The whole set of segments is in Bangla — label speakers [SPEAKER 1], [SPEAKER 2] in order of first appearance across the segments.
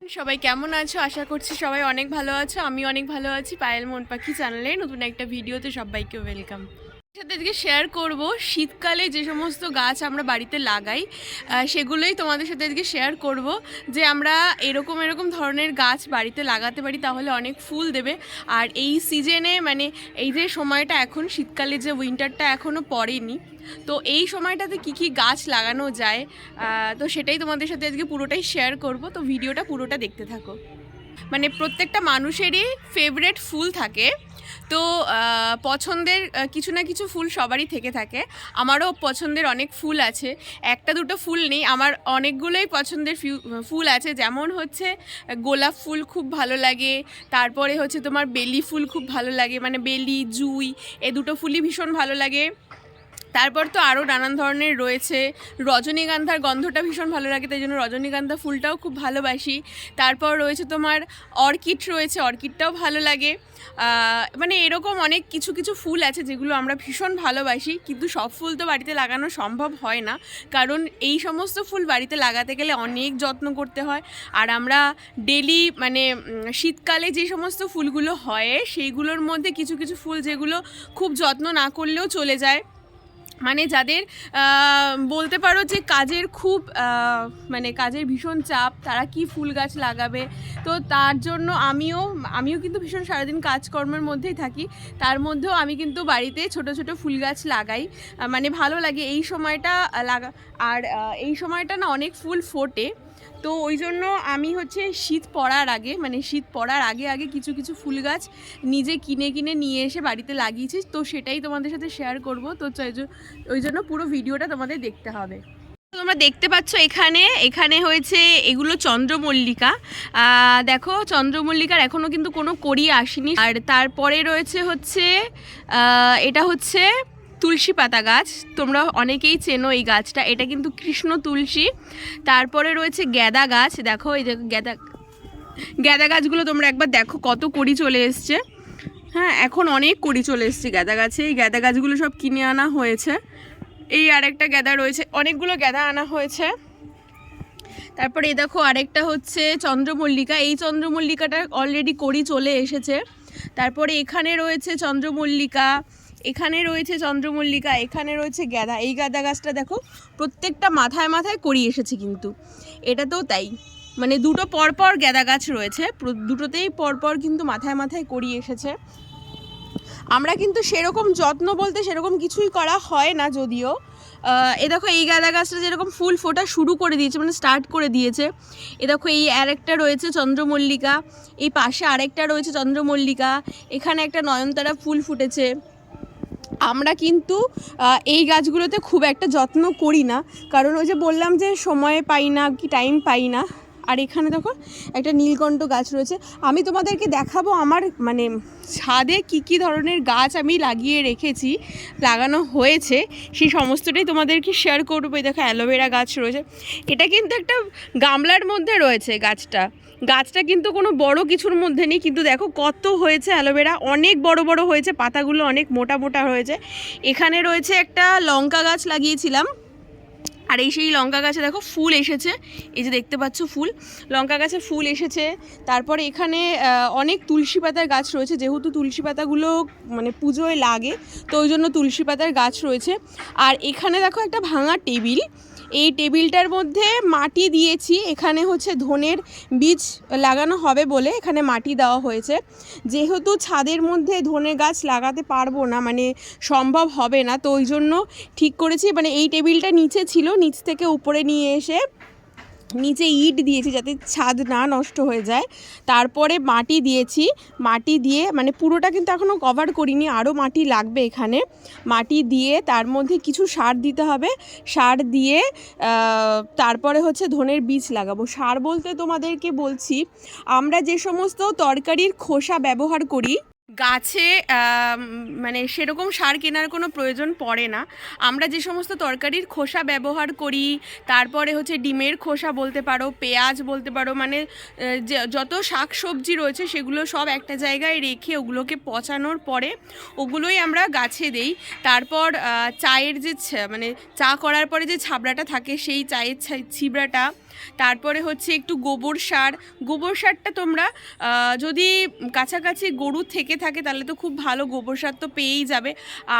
[SPEAKER 1] সবাই কেমন আছো? আশা করছি সবাই অনেক ভালো আছো। আমি অনেক ভালো আছি। পায়েল মন পাখি চ্যানেলে নতুন একটা ভিডিওতে সবাইকে ওয়েলকাম। সাথে আজকে শেয়ার করব শীতকালে যে সমস্ত গাছ আমরা বাড়িতে লাগাই, সেগুলোই তোমাদের সাথে আজকে শেয়ার করব যে আমরা এরকম এরকম ধরনের গাছ বাড়িতে লাগাতে পারি, তাহলে অনেক ফুল দেবে। আর এই সিজনে মানে এই যে সময়টা এখন শীতকালে, যে উইন্টারটা এখনও পড়েনি, তো এই সময়টাতে কি কি গাছ লাগানো যায়, তো সেটাই তোমাদের সাথে আজকে পুরোটাই শেয়ার করব। তো ভিডিওটা পুরোটা দেখতে থাকো। মানে প্রত্যেকটা মানুষেরই ফেভারেট ফুল থাকে, তো পছন্দের কিছু না কিছু ফুল সবারই থেকে থাকে। আমারও পছন্দের অনেক ফুল আছে, একটা দুটো ফুল নেই, আমার অনেকগুলোই পছন্দের ফুল আছে। যেমন হচ্ছে গোলাপ ফুল খুব ভালো লাগে, তারপরে হচ্ছে তোমার বেলি ফুল খুব ভালো লাগে, মানে বেলি জুঁই এ দুটো ফুলই ভীষণ ভালো লাগে। তারপর তো আরও নানান ধরনের রয়েছে, রজনীগন্ধার গন্ধটা ভীষণ ভালো লাগে, তাই জন্য রজনীগন্ধা ফুলটাও খুব ভালোবাসি। তারপর রয়েছে তোমার অর্কিড রয়েছে, অর্কিডটাও ভালো লাগে। মানে এরকম অনেক কিছু কিছু ফুল আছে যেগুলো আমরা ভীষণ ভালোবাসি, কিন্তু সব ফুল তো বাড়িতে লাগানো সম্ভব হয় না, কারণ এই সমস্ত ফুল বাড়িতে লাগাতে গেলে অনেক যত্ন করতে হয়। আর আমরা ডেলি মানে শীতকালে যে সমস্ত ফুলগুলো হয় সেইগুলোর মধ্যে কিছু কিছু ফুল যেগুলো খুব যত্ন না করলেও চলে যায়, মানে যাদের বলতে পারো যে কাজের খুব মানে কাজের ভীষণ চাপ, তারা কি ফুল গাছ লাগাবে। তো তার জন্য আমিও কিন্তু ভীষণ সারাদিন কাজকর্মের মধ্যেই থাকি, তার মধ্যেও আমি কিন্তু বাড়িতে ছোট ছোট ফুল গাছ লাগাই। মানে ভালো লাগে এই সময়টা লাগা। আর এই সময়টা না অনেক ফুল ফোটে, তো ওই জন্য আমি হচ্ছে শীত পড়ার আগে আগে কিছু কিছু ফুল গাছ নিজে কিনে কিনে নিয়ে এসে বাড়িতে লাগিয়েছি, তো সেটাই তোমাদের সাথে শেয়ার করব। তো ওই জন্য পুরো ভিডিওটা তোমাদের দেখতে হবে। তোমরা দেখতে পাচ্ছ এখানে হয়েছে এগুলো চন্দ্রমল্লিকা। দেখো চন্দ্রমল্লিকার এখনও কিন্তু কোনো কড়ি আসেনি। আর তারপরে রয়েছে হচ্ছে এটা হচ্ছে তুলসী পাতা গাছ, তোমরা অনেকেই চেনো এই গাছটা, এটা কিন্তু কৃষ্ণ তুলসী। তারপরে রয়েছে গ্যাদা গাছ, দেখো এই যে গ্যাদা গাছগুলো তোমরা একবার দেখো কত কড়ি চলে এসছে। হ্যাঁ, এখন অনেক কড়ি চলে এসছে গ্যাদা গাছে। এই গ্যাদা গাছগুলো সব কিনে আনা হয়েছে। এই আরেকটা গ্যাদা রয়েছে, অনেকগুলো গ্যাদা আনা হয়েছে। তারপরে এই দেখো আরেকটা হচ্ছে চন্দ্রমল্লিকা, এই চন্দ্রমল্লিকাটা অলরেডি কড়ি চলে এসেছে। তারপরে এখানে রয়েছে চন্দ্রমল্লিকা, এখানে রয়েছে চন্দ্রমল্লিকা, এখানে রয়েছে গ্যাদা। এই গ্যাদা গাছটা দেখো প্রত্যেকটা মাথায় মাথায় কড়ি এসেছে, কিন্তু এটাতেও তাই, মানে দুটো পরপর গ্যাদা গাছ রয়েছে, দুটোতেই পরপর কিন্তু মাথায় মাথায় কড়ি এসেছে। আমরা কিন্তু সেরকম যত্ন বলতে সেরকম কিছুই করা হয় না যদিও। এ দেখো এই গাঁদা গাছটা যেরকম ফুল ফোটা শুরু করে দিয়েছে, মানে স্টার্ট করে দিয়েছে। এ দেখো এই আরেকটা রয়েছে চন্দ্রমল্লিকা, এই পাশে আরেকটা রয়েছে চন্দ্রমল্লিকা, এখানে একটা নয়নতারা ফুল ফুটেছে। আমরা কিন্তু এই গাছগুলোতে খুব একটা যত্ন করি না, কারণ ওই যে বললাম যে সময় পাই না, কি টাইম পাই না। আর এখানে দেখো একটা নীলকণ্ঠ গাছ রয়েছে। আমি তোমাদেরকে দেখাবো আমার মানে ছাদে কি কি ধরনের গাছ আমি লাগিয়ে রেখেছি, লাগানো হয়েছে, সেই সমস্তটাই তোমাদেরকে শেয়ার করবো। দেখো অ্যালোভেরা গাছ রয়েছে, এটা কিন্তু একটা গামলার মধ্যে রয়েছে গাছটা কিন্তু কোনো বড় কিছুর মধ্যে নেই, কিন্তু দেখো কত হয়েছে অ্যালোভেরা, অনেক বড় বড় হয়েছে, পাতাগুলো অনেক মোটা মোটা হয়েছে। এখানে রয়েছে একটা লঙ্কা গাছ লাগিয়েছিলাম, আর এই সেই লঙ্কা গাছে দেখো ফুল এসেছে, এই যে দেখতে পাচ্ছ ফুল, লঙ্কা গাছে ফুল এসেছে। তারপরে এখানে অনেক তুলসী পাতার গাছ রয়েছে, যেহেতু তুলসী পাতাগুলো মানে পুজোয় লাগে, তো ওই জন্য তুলসী পাতার গাছ রয়েছে। আর এখানে দেখো একটা ভাঙা টেবিল, এই টেবিলটার মধ্যে মাটি দিয়েছি, এখানে হচ্ছে ধনের বীজ লাগানো হবে বলে এখানে মাটি দেওয়া হয়েছে। যেহেতু ছাদের মধ্যে ধনে গাছ লাগাতে পারবো না, মানে সম্ভব হবে না, তো ওই জন্য ঠিক করেছি, মানে এই টেবিলটা নিচে ছিল, নিচ থেকে উপরে নিয়ে এসে নিচে ইট দিয়েছি যাতে ছাদ না নষ্ট হয়ে যায়। তারপরে মাটি দিয়েছি, মাটি দিয়ে মানে পুরোটা কিন্তু এখনও কভার করিনি, আরও মাটি লাগবে এখানে। মাটি দিয়ে তার মধ্যে কিছু সার দিতে হবে, সার দিয়ে তারপরে হচ্ছে ধনের বীজ লাগাবো। সার বলতে তোমাদেরকে বলছি, আমরা যে সমস্ত তরকারির খোসা ব্যবহার করি গাছে, মানে সেরকম সার কেনার কোনো প্রয়োজন পড়ে না। আমরা যে সমস্ত তরকারির খোসা ব্যবহার করি, তারপরে হচ্ছে ডিমের খোসা বলতে পারো, পেঁয়াজ বলতে পারো, মানে যত শাক সবজি রয়েছে সেগুলো সব একটা জায়গায় রেখে ওগুলোকে পচানোর পরে ওগুলোই আমরা গাছে দেই। তারপর চায়ের যে মানে চা করার পরে যে ছাবড়াটা থাকে, সেই চায়ের ছিবড়াটা, তারপরে হচ্ছে একটু গোবর সারটা তোমরা যদি কাছাকাছি গরু থেকে থাকে তাহলে তো খুব ভালো, গোবর সার তো পেয়েই যাবে।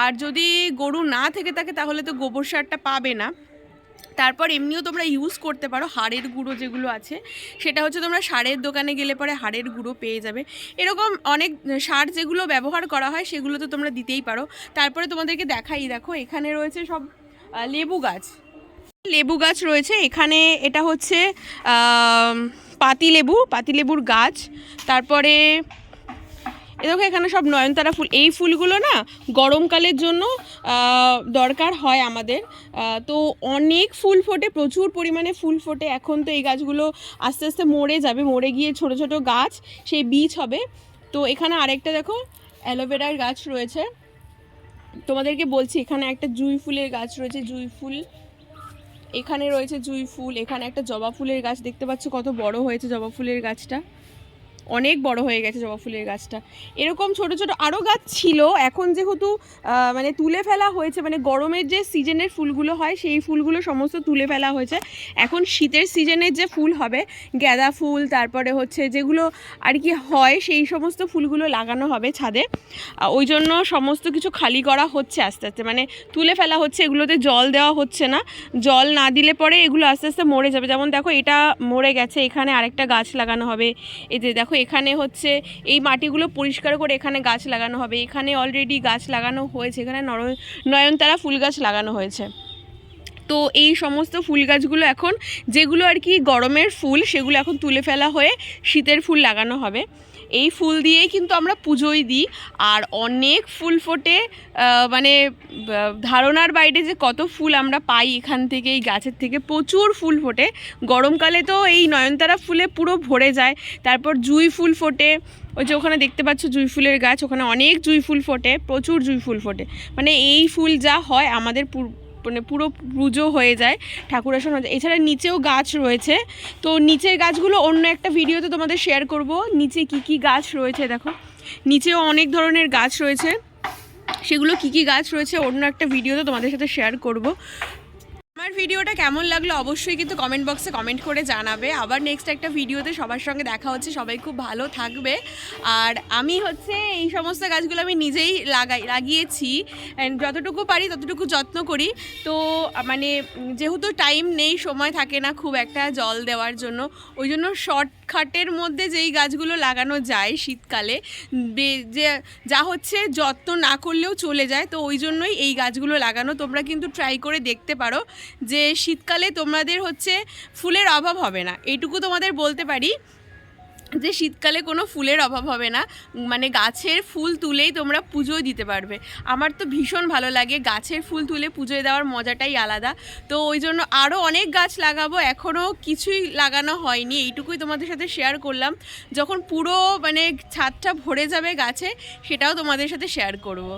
[SPEAKER 1] আর যদি গরু না থেকে থাকে তাহলে তো গোবর সারটা পাবে না। তারপর এমনিও তোমরা ইউজ করতে পারো হাড়ের গুঁড়ো যেগুলো আছে, সেটা হচ্ছে তোমরা সারের দোকানে গেলে পরে হাড়ের গুঁড়ো পেয়ে যাবে। এরকম অনেক সার যেগুলো ব্যবহার করা হয় সেগুলো তো তোমরা দিতেই পারো। তারপরে তোমাদেরকে দেখাই, দেখো এখানে রয়েছে সব লেবু গাছ রয়েছে এখানে। এটা হচ্ছে পাতিলেবুর গাছ। তারপরে দেখো এখানে সব নয়নতারা ফুল। এই ফুলগুলো না গরমকালের জন্য দরকার হয় আমাদের। তো অনেক ফুল ফোটে, প্রচুর পরিমাণে ফুল ফোটে। এখন তো এই গাছগুলো আস্তে আস্তে মরে যাবে, মরে গিয়ে ছোট ছোট গাছ সেই বীজ হবে। তো এখানে আরেকটা দেখো অ্যালোভেরার গাছ রয়েছে। তোমাদেরকে বলছি এখানে একটা জুঁই ফুলের গাছ রয়েছে, জুঁই ফুল এখানে রয়েছে, জুঁই ফুল। এখানে একটা জবা ফুলের গাছ দেখতে পাচ্ছ, কত বড় হয়েছে জবা ফুলের গাছটা, অনেক বড় হয়ে গেছে জবা ফুলের গাছটা। এরকম ছোট ছোট আরও গাছ ছিল, এখন যেহেতু মানে তুলে ফেলা হয়েছে, মানে গরমের যে সিজনের ফুলগুলো হয় সেই ফুলগুলো সমস্ত তুলে ফেলা হয়েছে। এখন শীতের সিজনের যে ফুল হবে, গাঁদা ফুল, তারপরে হচ্ছে যেগুলো আর কি হয় সেই সমস্ত ফুলগুলো লাগানো হবে ছাদে। ওই জন্য সমস্ত কিছু খালি করা হচ্ছে আস্তে আস্তে, মানে তুলে ফেলা হচ্ছে। এগুলোতে জল দেওয়া হচ্ছে না, জল না দিলে পরে এগুলো আস্তে আস্তে মরে যাবে। যেমন দেখো এটা মরে গেছে, এখানে আরেকটা গাছ লাগানো হবে। এই যে দেখো এখানে হচ্ছে এই মাটিগুলো পরিষ্কার করে এখানে গাছ লাগানো হবে। এখানে অলরেডি গাছ লাগানো হয়েছে, এখানে নয়নতারা ফুল গাছ লাগানো হয়েছে। তো এই সমস্ত ফুল গাছগুলো এখন যেগুলো আর কি গরমের ফুল সেগুলো এখন তুলে ফেলা হয়ে শীতের ফুল লাগানো হবে। এই ফুল দিয়েই কিন্তু আমরা পুজোই দিই। আর অনেক ফুল ফোটে, মানে ধারণার বাইরে যে কত ফুল আমরা পাই এখান থেকে, এই গাছের থেকে প্রচুর ফুল ফোটে। গরমকালে তো এই নয়নতারা ফুলে পুরো ভরে যায়। তারপর জুঁই ফুল ফোটে, ওই যে ওখানে দেখতে পাচ্ছ জুঁই ফুলের গাছ, ওখানে অনেক জুঁই ফুল ফোটে, প্রচুর জুঁই ফুল ফোটে। মানে এই ফুল যা হয় আমাদের মানে পুরো পুজো হয়ে যায়, ঠাকুর আসন হয়ে যায়। এছাড়া নিচেও গাছ রয়েছে, তো নিচের গাছগুলো অন্য একটা ভিডিওতে তোমাদের শেয়ার করব। নিচে কি কি গাছ রয়েছে দেখো, নিচেও অনেক ধরনের গাছ রয়েছে, সেগুলো কি কি গাছ রয়েছে অন্য একটা ভিডিওতে তোমাদের সাথে শেয়ার করব। আমার ভিডিওটা কেমন লাগলো অবশ্যই কিন্তু কমেন্ট বক্সে কমেন্ট করে জানাবে। আবার নেক্সট একটা ভিডিওতে সবার সঙ্গে দেখা হচ্ছে। সবাই খুব ভালো থাকবে। আর আমি হচ্ছে এই সমস্ত গাছগুলো আমি নিজেই লাগিয়েছি, যতটুকু পারি ততটুকু যত্ন করি। তো মানে যেহেতু টাইম নেই, সময় থাকে না খুব একটা জল দেওয়ার জন্য, ওই জন্য শর্টকাটের মধ্যে যেই গাছগুলো লাগানো যায় শীতকালে, যে যা হচ্ছে যত্ন না করলেও চলে যায়, তো ওই জন্যই এই গাছগুলো লাগানো। তোমরা কিন্তু ট্রাই করে দেখতে পারো যে শীতকালে তোমাদের হচ্ছে ফুলের অভাব হবে না। এইটুকু তোমাদের বলতে পারি যে শীতকালে কোনো ফুলের অভাব হবে না, মানে গাছের ফুল তুলেই তোমরা পুজোয় দিতে পারবে। আমার তো ভীষণ ভালো লাগে, গাছের ফুল তুলে পুজোয় দেওয়ার মজাটাই আলাদা। তো ওই জন্য আরও অনেক গাছ লাগাবো, এখনও কিছুই লাগানো হয়নি, এইটুকুই তোমাদের সাথে শেয়ার করলাম। যখন পুরো মানে ছাদটা ভরে যাবে গাছে, সেটাও তোমাদের সাথে শেয়ার করব।